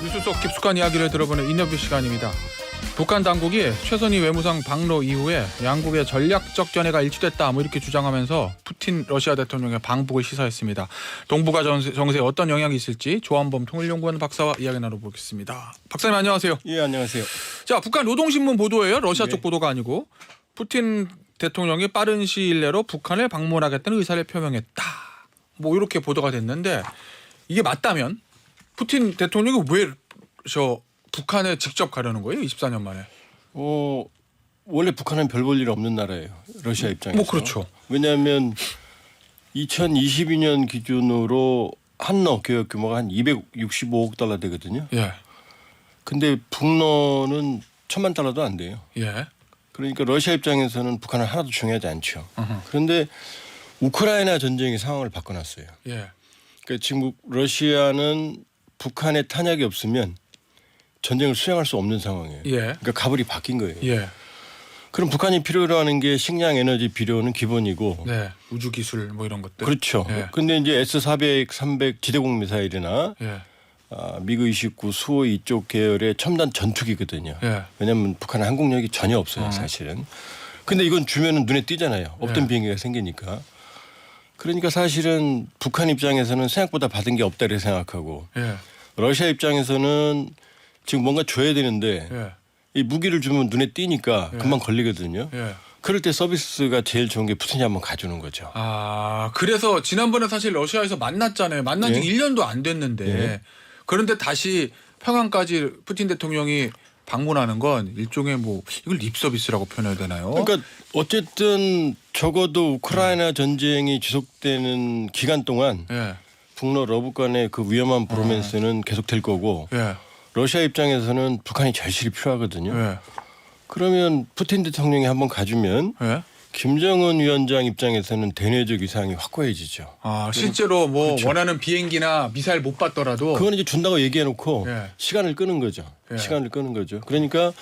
뉴스 속 깊숙한 이야기를 들어보는 인터뷰 시간입니다. 북한 당국이 최선희 외무상 방로 이후에 양국의 전략적 견해가 일치됐다 이렇게 주장하면서 푸틴 러시아 대통령의 방북을 시사했습니다. 동북아 정세에 어떤 영향이 있을지 조한범 통일연구원 박사와 이야기 나눠보겠습니다. 박사님 안녕하세요. 예, 안녕하세요. 자, 북한 노동신문 보도예요. 러시아 쪽 보도가 아니고 푸틴 대통령이 빠른 시일 내로 북한을 방문하겠다는 의사를 표명했다. 뭐 이렇게 보도가 됐는데 이게 맞다면 푸틴 대통령이 왜 북한에 직접 가려는 거예요? 24년 만에. 원래 북한은 별 볼 일 없는 나라예요. 러시아 입장에서. 뭐 그렇죠. 왜냐하면 2022년 기준으로 한러 교역 규모가 한 265억 달러 되거든요. 예. 근데 북러는 1,000만 달러도 안 돼요. 예. 그러니까 러시아 입장에서는 북한은 하나도 중요하지 않죠. 어허. 그런데 우크라이나 전쟁이 상황을 바꿔놨어요. 예. 그러니까 지금 러시아는 북한의 탄약이 없으면 전쟁을 수행할 수 없는 상황이에요. 예. 그러니까 가불이 바뀐 거예요. 예. 그럼 북한이 필요로 하는 게 식량, 에너지, 비료는 기본이고. 네. 우주 기술 뭐 이런 것들. 그렇죠. 예. 근데 이제 S-400, 300 지대공 미사일이나 예. 미그 29, 수호 이쪽 계열의 첨단 전투기거든요. 예. 왜냐하면 북한은 항공력이 전혀 없어요, 사실은. 근데 이건 주면은 눈에 띄잖아요. 없던 예. 비행기가 생기니까. 그러니까 사실은 북한 입장에서는 생각보다 받은 게 없다고 생각하고 예. 러시아 입장에서는 지금 뭔가 줘야 되는데 예. 이 무기를 주면 눈에 띄니까 예. 금방 걸리거든요. 예. 그럴 때 서비스가 제일 좋은 게 푸틴이 한번 가주는 거죠. 아, 그래서 지난번에 사실 러시아에서 만났잖아요. 만난 지 예. 1년도 안 됐는데. 예. 그런데 다시 평양까지 푸틴 대통령이 방문하는 건 일종의 뭐 이걸 립 서비스라고 표현해야 되나요? 그러니까 어쨌든 적어도 우크라이나 전쟁이 지속되는 기간 동안 예. 북러 러북 간의 그 위험한 브로맨스는 계속될 거고 예. 러시아 입장에서는 북한이 절실히 필요하거든요. 예. 그러면 푸틴 대통령이 한번 가주면 예. 김정은 위원장 입장에서는 대내적 위상이 확고해지죠. 아, 실제로 뭐 그렇죠. 원하는 비행기나 미사일 못 받더라도 그건 이제 준다고 얘기해놓고 예. 시간을 끄는 거죠. 예. 시간을 끄는 거죠. 그러니까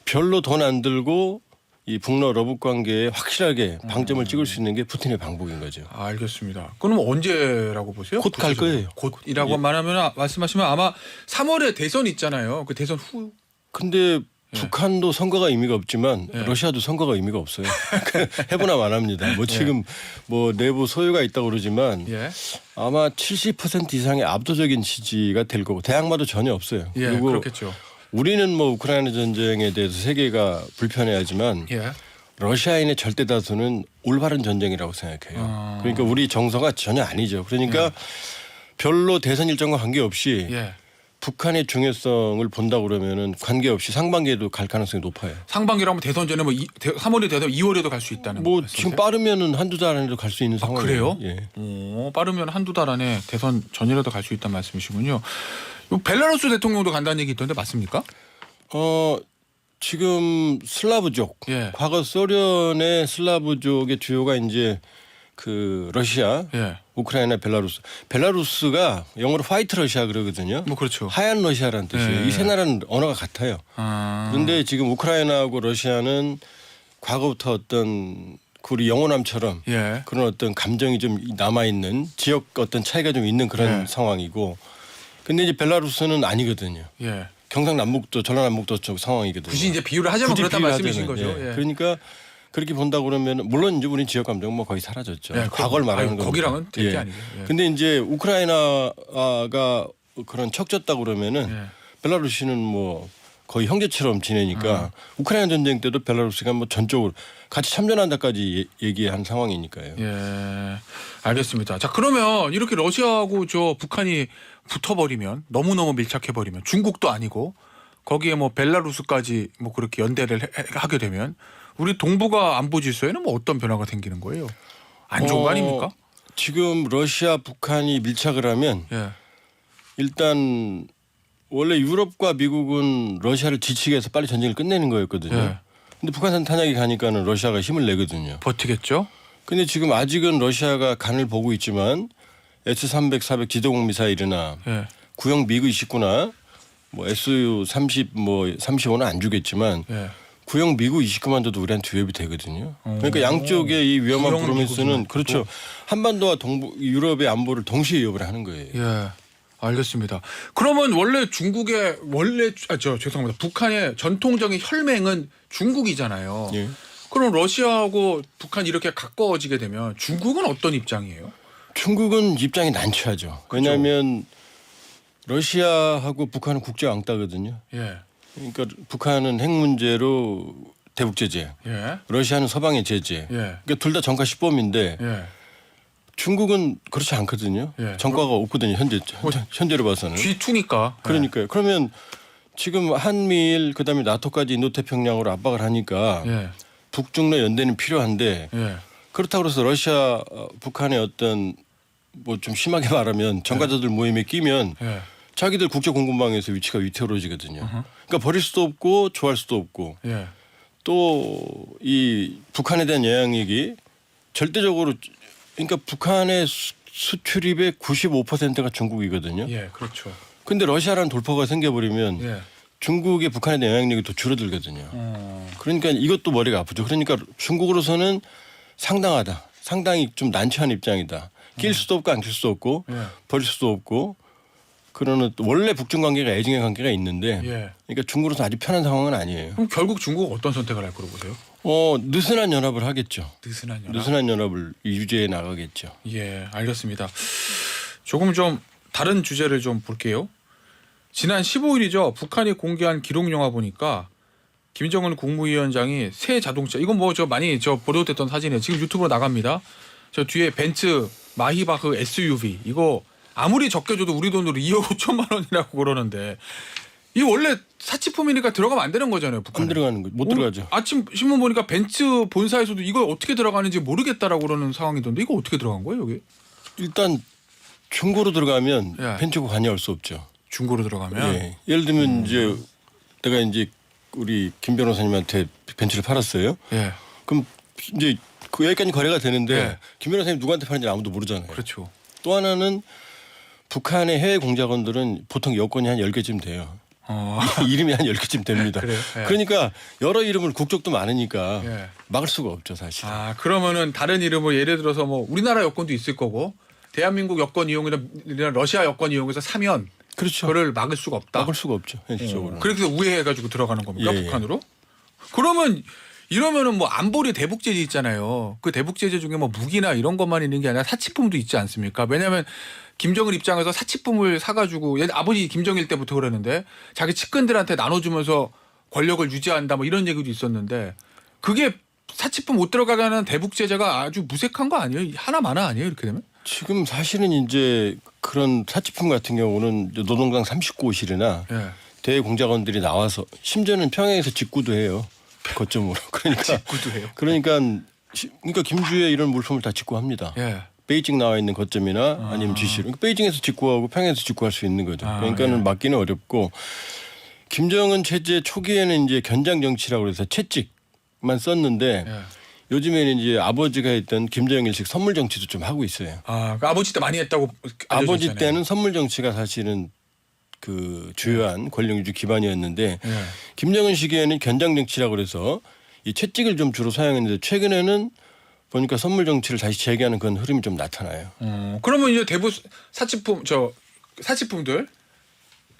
별로 돈 안 들고 이 북러 러북 관계에 확실하게 방점을 찍을 수 있는 게 푸틴의 방법인 거죠. 아, 알겠습니다. 그럼 언제라고 보세요? 곧 갈 거예요. 곧이라고 예. 말씀하시면 아마 3월에 대선 있잖아요. 그 대선 후. 근데 북한도 선거가 의미가 없지만 예. 러시아도 선거가 의미가 없어요. 해보나 말합니다. 뭐 지금 뭐 내부 소유가 있다고 그러지만 예. 아마 70% 이상의 압도적인 지지가 될 거고 대항마도 전혀 없어요. 예, 그리고 그렇겠죠. 우리는 뭐 우크라이나 전쟁에 대해서 세계가 불편해하지만 예. 러시아인의 절대 다수는 올바른 전쟁이라고 생각해요. 아. 그러니까 우리 정서가 전혀 아니죠. 그러니까 별로 대선 일정과 관계없이 예. 북한의 중요성을 본다 그러면은 관계없이 상반기에도 갈 가능성이 높아요. 상반기라면 대선 전에 뭐 3월이 돼서 2월에도 갈 수 있다는 뭐 말씀이세요? 지금 빠르면은 한두 달 안에도 갈 수 있는 상황이에요. 그래요? 예. 빠르면 한두 달 안에 대선 전이라도 갈 수 있다는 말씀이시군요. 벨라루스 대통령도 간다는 얘기 있던데 맞습니까? 지금 슬라브족, 예. 과거 소련의 슬라브족의 주요가 이제 그 러시아, 예. 우크라이나, 벨라루스. 벨라루스가 영어로 화이트 러시아 그러거든요. 뭐 그렇죠. 하얀 러시아라는 뜻이에요. 예. 이 세 나라는 언어가 같아요. 아. 그런데 지금 우크라이나하고 러시아는 과거부터 어떤 우리 영호남처럼 예. 그런 어떤 감정이 좀 남아 있는 지역 어떤 차이가 좀 있는 그런 예. 상황이고, 근데 이제 벨라루스는 아니거든요. 예. 경상남북도 전라남북도 쪽 상황이거든요. 굳이 이제 비유를 하자면 굳이 그렇다는 비유를 말씀이신 하자면, 거죠. 예. 예. 그러니까 그렇게 본다 그러면 물론 이제 우리 지역 감정 뭐 거의 사라졌죠. 예, 과거를 말하는 아유, 거니까. 거기랑은 될 게 아니죠. 예. 근데 이제 우크라이나가 그런 척졌다 그러면은 예. 벨라루시는 뭐 거의 형제처럼 지내니까 우크라이나 전쟁 때도 벨라루스가 뭐 전적으로 같이 참전한다까지 얘기한 상황이니까요. 예, 알겠습니다. 자, 그러면 이렇게 러시아하고 저 북한이 붙어버리면 너무너무 밀착해버리면 중국도 아니고 거기에 뭐 벨라루스까지 뭐 그렇게 연대를 하게 되면 우리 동북아 안보 질서에는 뭐 어떤 변화가 생기는 거예요? 안 좋은 거 아닙니까? 지금 러시아, 북한이 밀착을 하면 예, 일단 원래 유럽과 미국은 러시아를 지치게 해서 빨리 전쟁을 끝내는 거였거든요. 예. 근데 북한산 탄약이 가니까는 러시아가 힘을 내거든요. 버티겠죠? 근데 지금 아직은 러시아가 간을 보고 있지만 S-300, 400 지대공 미사일이나 예, 구형 미그 29나 뭐 SU-30, 뭐 35는 안 주겠지만 예. 구형 미그 29만 줘도 우리한테 위협이 되거든요. 그러니까 양쪽의 이 위험한 구형 브로맨스는 미국이면 그렇죠. 한반도와 동부 유럽의 안보를 동시에 위협을 하는 거예요. 예. 알겠습니다. 그러면 원래 중국의 죄송합니다. 북한의 전통적인 혈맹은 중국이잖아요. 예. 그럼 러시아하고 북한이 이렇게 가까워지게 되면 중국은 어떤 입장이에요? 중국은 입장이 난처하죠. 왜냐하면 러시아하고 북한은 국제 왕따거든요. 예. 그러니까 북한은 핵 문제로 대북 제재, 예. 러시아는 서방의 제재. 예. 그러니까 둘 다 정가 시범인데 예. 중국은 그렇지 않거든요. 예. 정가가 없거든요. 현재로 봐서는. G2니까. 그러니까요. 그러면 지금 한미일 그다음에 나토까지 인도태평양으로 압박을 하니까 예. 북중러 연대는 필요한데 예. 그렇다고 해서 러시아 북한의 어떤 뭐 좀 심하게 말하면 정가자들 모임에 끼면 예. 자기들 국제 공급망에서 위치가 위태로워지거든요. 그러니까 버릴 수도 없고 좋아할 수도 없고 예. 또 이 북한에 대한 영향력이 절대적으로 그러니까 북한의 수출입의 95%가 중국이거든요. 예. 그렇죠. 근데 러시아라는 돌파가 생겨버리면 예. 중국의 북한에 대한 영향력이 더 줄어들거든요. 그러니까 이것도 머리가 아프죠. 그러니까 중국으로서는 상당하다. 상당히 좀 난처한 입장이다. 낄 수도 없고 안 낄 수도 없고 예. 버릴 수도 없고 그러는 원래 북중 관계가 애증의 관계가 있는데 예. 그러니까 중국으로서 아주 편한 상황은 아니에요. 그럼 결국 중국은 어떤 선택을 할 거로 보세요? 느슨한 연합을 하겠죠. 느슨한 연합. 느슨한 연합을 유지해 나가겠죠. 예, 알겠습니다. 조금 좀 다른 주제를 좀 볼게요. 지난 15일이죠. 북한이 공개한 기록 영화 보니까 김정은 국무위원장이 새 자동차 이건 뭐 저 많이 보도됐던 사진이에요. 지금 유튜브로 나갑니다. 저 뒤에 벤츠 마히바흐 SUV 이거 아무리 적게 줘도 우리 돈으로 2억 5천만 원이라고 그러는데 이 원래 사치품이니까 들어가면 안 되는 거잖아요. 북한에. 안 들어가는 거 못 들어가죠. 아침 신문 보니까 벤츠 본사에서도 이거 어떻게 들어가는지 모르겠다라고 그러는 상황이던데 이거 어떻게 들어간 거예요 여기? 일단 중고로 들어가면 예. 벤츠고 관여할 수 없죠. 중고로 들어가면 예. 예를 들면 이제 내가 이제 우리 김 변호사님한테 벤츠를 팔았어요. 예, 그럼 이제 그 여기까지 거래가 되는데 예. 김 변호사님 누구한테 파는지 아무도 모르잖아요. 그렇죠. 또 하나는 북한의 해외 공작원들은 보통 여권이 한 10개쯤 돼요. 이름이 한 10개쯤 됩니다. 그래요? 예. 그러니까 여러 이름을 국적도 많으니까 예. 막을 수가 없죠 사실. 아 그러면은 다른 이름을 예를 들어서 뭐 우리나라 여권도 있을 거고 대한민국 여권 이용이나 러시아 여권 이용해서 사면 그렇죠. 그걸 막을 수가 없다. 막을 수가 없죠 현실적으로. 그래서 우회해가지고 들어가는 겁니까 예, 예. 북한으로? 그러면 이러면은 뭐 안보리 대북 제재 있잖아요. 그 대북 제재 중에 뭐 무기나 이런 것만 있는 게 아니라 사치품도 있지 않습니까? 왜냐하면 김정은 입장에서 사치품을 사가지고 아버지 김정일 때부터 그러는데 자기 측근들한테 나눠주면서 권력을 유지한다 뭐 이런 얘기도 있었는데 그게 사치품 못 들어가게 하는 대북 제재가 아주 무색한 거 아니에요? 하나마나 아니에요 이렇게 되면? 지금 사실은 이제 그런 사치품 같은 경우는 이제 노동당 39호실이나 예. 대외 공작원들이 나와서 심지어는 평양에서 직구도 해요. 거점으로. 그러니까 직구도 해요. 그러니까 김주의 이런 물품을 다 직구합니다. 예. 베이징 나와 있는 거점이나 아니면 GC로. 그러니까 베이징에서 직구하고 평양에서 직구할 수 있는 거죠. 그러니까는 예. 막기는 어렵고 김정은 체제 초기에는 이제 견장 정치라고 해서 채찍만 썼는데 예. 요즘에는 이제 아버지가 했던 김정일식 선물 정치도 좀 하고 있어요. 아, 그 아버지 때 많이 했다고 아버지 알려졌잖아요. 때는 선물 정치가 사실은 그 주요한 권력 유지 기반이었는데 예. 김정은 시기에는 견장 정치라고 그래서 이 채찍을 좀 주로 사용했는데 최근에는 보니까 선물 정치를 다시 재개하는 그런 흐름이 좀 나타나요. 그러면 이제 대부 사치품들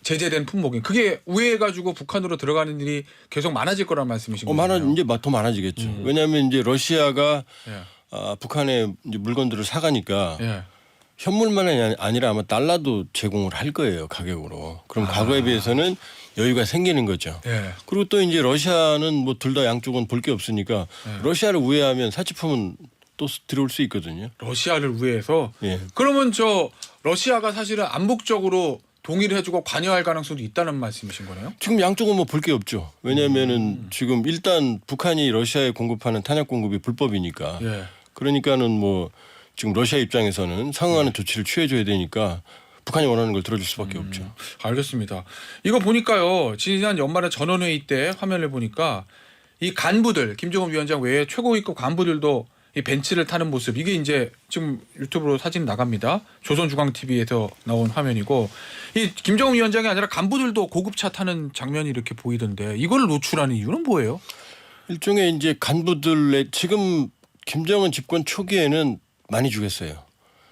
제재된 품목이 그게 우회해가지고 북한으로 들어가는 일이 계속 많아질 거란 말씀이신 거예요? 이제 더 많아지겠죠. 왜냐하면 이제 러시아가 예. 북한의 이제 물건들을 사가니까 예. 현물만이 아니라 아마 달러도 제공을 할 거예요 가격으로. 그럼 과거에 비해서는 여유가 생기는 거죠. 예. 그리고 또 이제 러시아는 뭐 둘 다 양쪽은 볼 게 없으니까 러시아를 우회하면 사치품은 또 들어올 수 있거든요. 러시아를 우회해서 예. 그러면 러시아가 사실은 암묵적으로 동의를 해주고 관여할 가능성도 있다는 말씀이신 거네요? 지금 양쪽은 뭐 볼 게 없죠. 왜냐하면은 지금 일단 북한이 러시아에 공급하는 탄약 공급이 불법이니까. 예. 그러니까는 뭐 지금 러시아 입장에서는 상응하는 조치를 취해줘야 되니까 북한이 원하는 걸 들어줄 수밖에 없죠. 알겠습니다. 이거 보니까요. 지난 연말에 전원회의 때 화면을 보니까 이 간부들 김정은 위원장 외에 최고위급 간부들도 이 벤츠를 타는 모습 이게 이제 지금 유튜브로 사진 나갑니다. 조선중앙TV에서 나온 화면이고 이 김정은 위원장이 아니라 간부들도 고급차 타는 장면이 이렇게 보이던데 이걸 노출하는 이유는 뭐예요? 일종의 이제 간부들의 지금 김정은 집권 초기에는 많이 주겠어요.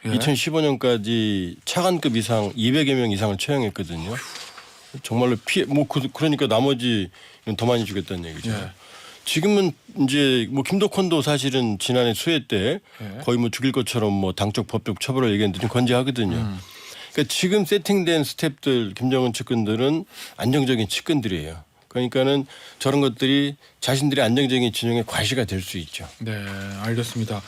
예. 2015년까지 차관급 이상 200여 명 이상을 처형했거든요. 정말로 피해 그러니까 나머지 더 많이 죽였다는 얘기죠. 예. 지금은 이제 뭐 김덕헌도 사실은 지난해 수해 때 예. 거의 뭐 죽일 것처럼 뭐 당적 법적 처벌을 얘기했는데 좀 건재하거든요. 그러니까 지금 세팅된 스텝들 김정은 측근들은 안정적인 측근들이에요. 그러니까는 저런 것들이 자신들의 안정적인 진영의 과시가 될 수 있죠. 네, 알겠습니다.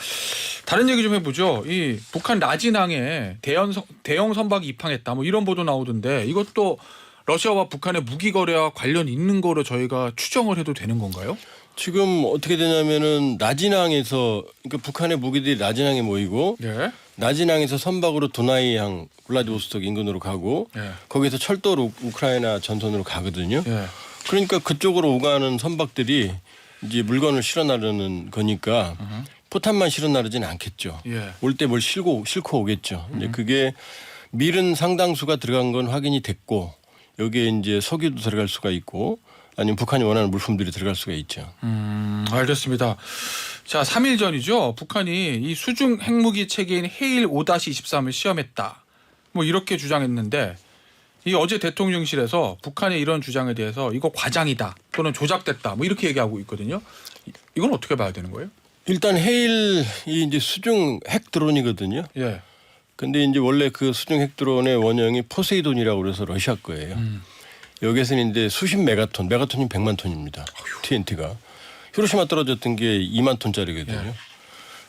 다른 얘기 좀 해보죠. 이 북한 라진항에 대형 선박이 입항했다. 뭐 이런 보도 나오던데 이것도 러시아와 북한의 무기 거래와 관련 있는 거로 저희가 추정을 해도 되는 건가요? 지금 어떻게 되냐면은 나진항에서 그러니까 북한의 무기들이 나진항에 모이고 예. 나진항에서 선박으로 도나이항 블라디보스토크 인근으로 가고 예. 거기서 철도로 우크라이나 전선으로 가거든요. 예. 그러니까 그쪽으로 오가는 선박들이 이제 물건을 실어 나르는 거니까 포탄만 실어 나르지는 않겠죠. 예. 올 때 뭘 싣고 오겠죠. 이제 그게 밀은 상당수가 들어간 건 확인이 됐고 여기에 이제 석유도 들어갈 수가 있고 아니면 북한이 원하는 물품들이 들어갈 수가 있죠. 알겠습니다. 자, 3일 전이죠. 북한이 이 수중 핵무기 체계인 헤일 5-23을 시험했다. 뭐 이렇게 주장했는데 이 어제 대통령실에서 북한의 이런 주장에 대해서 이거 과장이다 또는 조작됐다 뭐 이렇게 얘기하고 있거든요. 이건 어떻게 봐야 되는 거예요? 일단 헤일이 이제 수중 핵 드론이거든요. 예. 근데 이제 원래 그 수중 핵 드론의 원형이 포세이돈이라고 그래서 러시아 거예요. 여기에서는 이제 수십 메가톤, 메가톤이 100만 톤입니다. TNT가. 히로시마 떨어졌던 게 2만 톤짜리거든요. 예.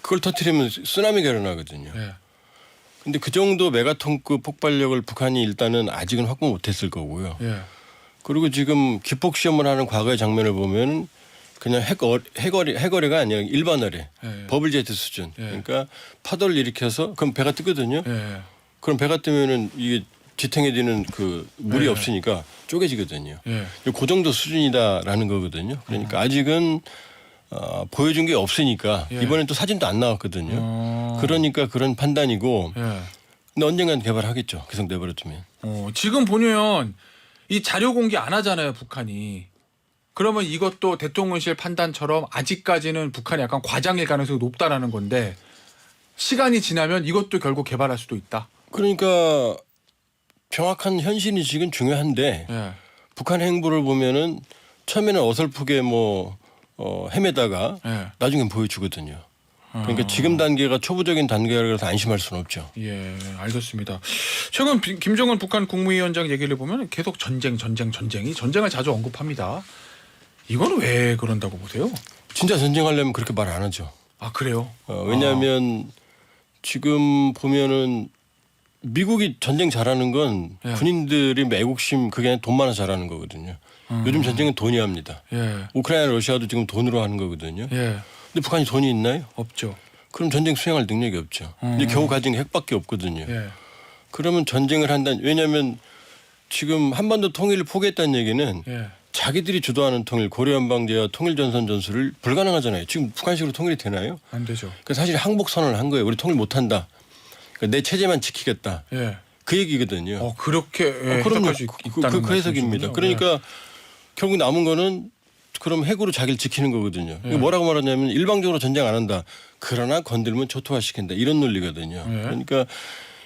그걸 터뜨리면 쓰나미가 일어나거든요. 예. 근데 그 정도 메가톤급 폭발력을 북한이 일단은 아직은 확보 못했을 거고요. 예. 그리고 지금 기폭 시험을 하는 과거의 장면을 보면 그냥 핵어뢰가 아니라 일반 어뢰, 예. 버블제트 수준. 예. 그러니까 파도를 일으켜서 그럼 배가 뜨거든요. 예. 그럼 배가 뜨면은 이게 지탱해지는 그 물이 예. 없으니까 쪼개지거든요. 예. 그 정도 수준이다라는 거거든요. 그러니까 아직은 보여준 게 없으니까 예. 이번엔 또 사진도 안 나왔거든요. 그러니까 그런 판단이고 예. 근데 언젠간 개발하겠죠. 계속 내버려두면. 지금 보면 이 자료 공개 안 하잖아요, 북한이. 그러면 이것도 대통령실 판단처럼 아직까지는 북한이 약간 과장일 가능성이 높다라는 건데 시간이 지나면 이것도 결국 개발할 수도 있다. 그러니까 정확한 현실이 지금 중요한데 예. 북한의 행보를 보면은 처음에는 어설프게 헤매다가 예. 나중엔 보여주거든요. 그러니까 지금 단계가 초보적인 단계라서 안심할 수는 없죠. 예, 알겠습니다. 최근 김정은 북한 국무위원장 얘기를 보면 계속 전쟁을 자주 언급합니다. 이거는 왜 그런다고 보세요? 진짜 전쟁하려면 그렇게 말 안 하죠. 아, 그래요? 왜냐하면 지금 보면은 미국이 전쟁 잘하는 건 예. 군인들이 애국심 그게 아니라 돈 많아 잘하는 거거든요. 요즘 전쟁은 돈이 합니다. 예. 우크라이나 러시아도 지금 돈으로 하는 거거든요. 예. 근데 북한이 돈이 있나요? 없죠. 그럼 전쟁 수행할 능력이 없죠. 이제 겨우 가진 게 핵밖에 없거든요. 예. 그러면 전쟁을 한다는 왜냐하면 지금 한반도 통일을 포기했다는 얘기는 예. 자기들이 주도하는 통일 고려연방제와 통일전선 전술을 불가능하잖아요. 지금 북한식으로 통일이 되나요? 안 되죠. 그 사실 항복 선언을 한 거예요. 우리 통일 못한다. 그러니까 내 체제만 지키겠다. 예. 그 얘기거든요. 그렇게 그럼 해석할 수 있다는 그 해석입니다. 말씀이시군요. 그러니까 결국 남은 거는 그럼 핵으로 자기를 지키는 거거든요. 예. 뭐라고 말하냐면 일방적으로 전쟁 안 한다. 그러나 건들면 초토화시킨다. 이런 논리거든요. 예. 그러니까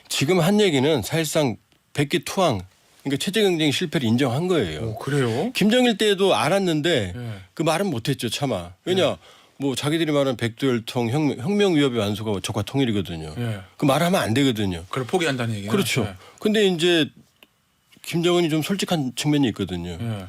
지금 한 얘기는 사실상 백기 투항 그러니까 체제 경쟁 실패를 인정한 거예요. 그래요? 김정일 때도 알았는데 예. 그 말은 못했죠. 차마. 왜냐 뭐 자기들이 말하는 백두혈통 혁명 위협의 완수가 적화 통일이거든요. 예. 그 말하면 안 되거든요. 그걸 포기한다는 얘기예요. 그렇죠. 근데 이제 김정은이 좀 솔직한 측면이 있거든요. 예.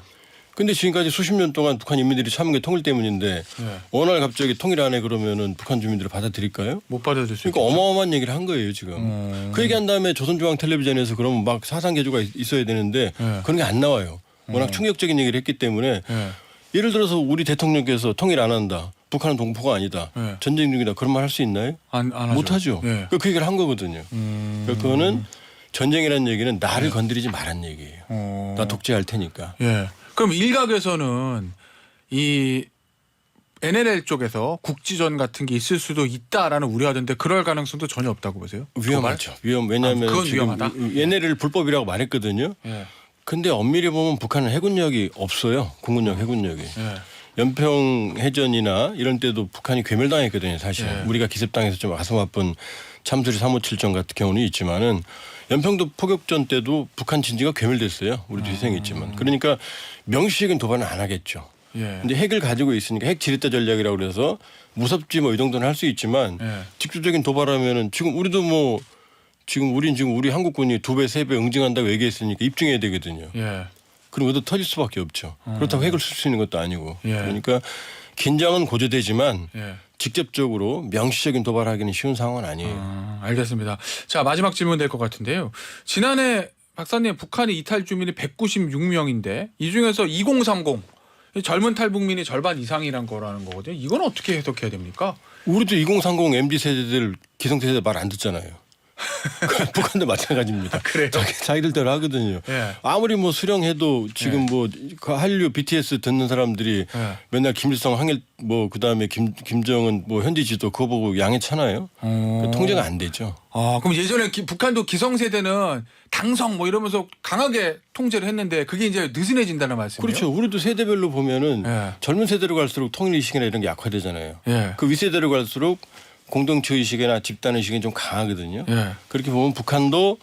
근데 지금까지 수십 년 동안 북한 인민들이 참은 게 통일 때문인데 예. 어느 날 갑자기 통일 안 해 그러면은 북한 주민들을 받아들일까요? 못 받아들일 수 그러니까 있겠죠. 어마어마한 얘기를 한 거예요 지금. 그 얘기한 다음에 조선중앙텔레비전에서 그러면 막 사상 개조가 있어야 되는데 예. 그런 게 안 나와요. 워낙 충격적인 얘기를 했기 때문에 예. 예를 들어서 우리 대통령께서 통일 안 한다. 북한은 동포가 아니다. 예. 전쟁 중이다. 그런 말 할 수 있나요? 안 하죠. 못하죠. 예. 그 얘기를 한 거거든요. 그러니까 그거는 전쟁이라는 얘기는 나를 건드리지 말란 얘기예요. 나 독재할 테니까. 예. 그럼 일각에서는 이 NLL 쪽에서 국지전 같은 게 있을 수도 있다라는 우려하던데 그럴 가능성도 전혀 없다고 보세요? 위험하죠. 왜냐하면 그건 지금 위험하다? 얘네를 불법이라고 말했거든요. 예. 근데 엄밀히 보면 북한은 해군력이 없어요. 군군력, 해군력이. 예. 연평 해전이나 이런 때도 북한이 괴멸당했거든요. 사실 예. 우리가 기습당해서 좀 가슴 아픈 참수리 357전 같은 경우는 있지만은 연평도 포격전 때도 북한 진지가 괴멸됐어요. 우리도 희생했지만. 그러니까 명시적인 도발은 안 하겠죠. 예. 근데 핵을 가지고 있으니까 핵 지렛대 전략이라고 그래서 무섭지 뭐 이 정도는 할 수 있지만 예. 직접적인 도발하면은 지금 우리도 뭐 지금 우리 한국군이 2배, 3배 응징한다고 얘기했으니까 입증해야 되거든요. 예. 그럼 그것도 터질 수밖에 없죠. 그렇다고 핵을 쓸 수 있는 것도 아니고. 예. 그러니까 긴장은 고조되지만 예. 직접적으로 명시적인 도발하기는 쉬운 상황은 아니에요. 알겠습니다. 자, 마지막 질문 될 것 같은데요. 지난해 박사님 북한의 이탈 주민이 196명인데 이 중에서 2030 젊은 탈북민이 절반 이상이란 거라는 거거든요. 이건 어떻게 해석해야 됩니까? 우리도 2030 MZ 세대들 기성세대 말 안 듣잖아요. 북한도 마찬가지입니다. 그래요? 자기들대로 하거든요. 예. 아무리 뭐 수령해도 지금 뭐 한류 BTS 듣는 사람들이 예. 맨날 김일성 항일 뭐 그다음에 김정은 뭐 현지 지도 그거 보고 양해차나요? 그러니까 통제가 안 되죠. 그럼 예전에 북한도 기성세대는 당성 뭐 이러면서 강하게 통제를 했는데 그게 이제 느슨해진다는 말씀이에요? 그렇죠. 우리도 세대별로 보면은 예. 젊은 세대로 갈수록 통일의식이나 이런 게 약화되잖아요. 예. 그 윗세대로 갈수록 공동체 의식이나 집단 의식이 좀 강하거든요. 예. 그렇게 보면 북한도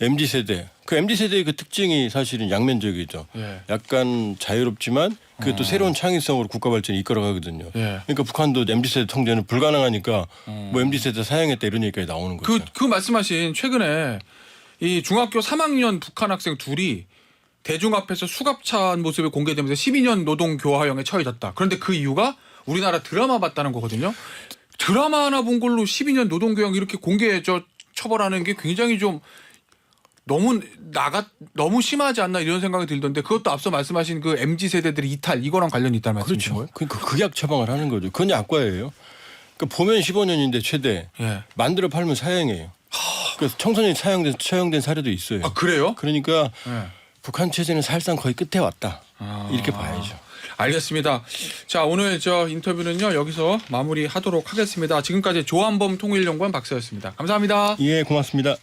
MZ 세대, 그 MZ 세대의 그 특징이 사실은 양면적이죠. 예. 약간 자유롭지만 그게 또 새로운 창의성으로 국가 발전을 이끌어가거든요. 예. 그러니까 북한도 MZ 세대 통제는 불가능하니까 뭐 MZ 세대 사양했다 이런 얘기까지 나오는 거죠. 그 말씀하신 최근에 이 중학교 3학년 북한 학생 둘이 대중 앞에서 수갑찬 모습이 공개되면서 12년 노동 교화형에 처해졌다. 그런데 그 이유가 우리나라 드라마 봤다는 거거든요. 드라마 하나 본 걸로 12년 노동 교화형 이렇게 공개 처벌하는 게 굉장히 좀 너무 심하지 않나 이런 생각이 들던데 그것도 앞서 말씀하신 그 MZ 세대들의 이탈 이거랑 관련이 있다는 말씀이신 거예요? 그렇죠. 그러니까 극약 처방을 하는 거죠. 그건 약과예요. 그러니까 보면 15년인데 최대 예. 만들어 팔면 사형이에요. 그래서 청소년이 처형된 사례도 있어요. 아 그래요? 그러니까 예. 북한 체제는 사실상 거의 끝에 왔다. 이렇게 봐야죠. 알겠습니다. 자 오늘 저 인터뷰는요 여기서 마무리하도록 하겠습니다. 지금까지 조한범 통일연구원 박사였습니다. 감사합니다. 예, 고맙습니다.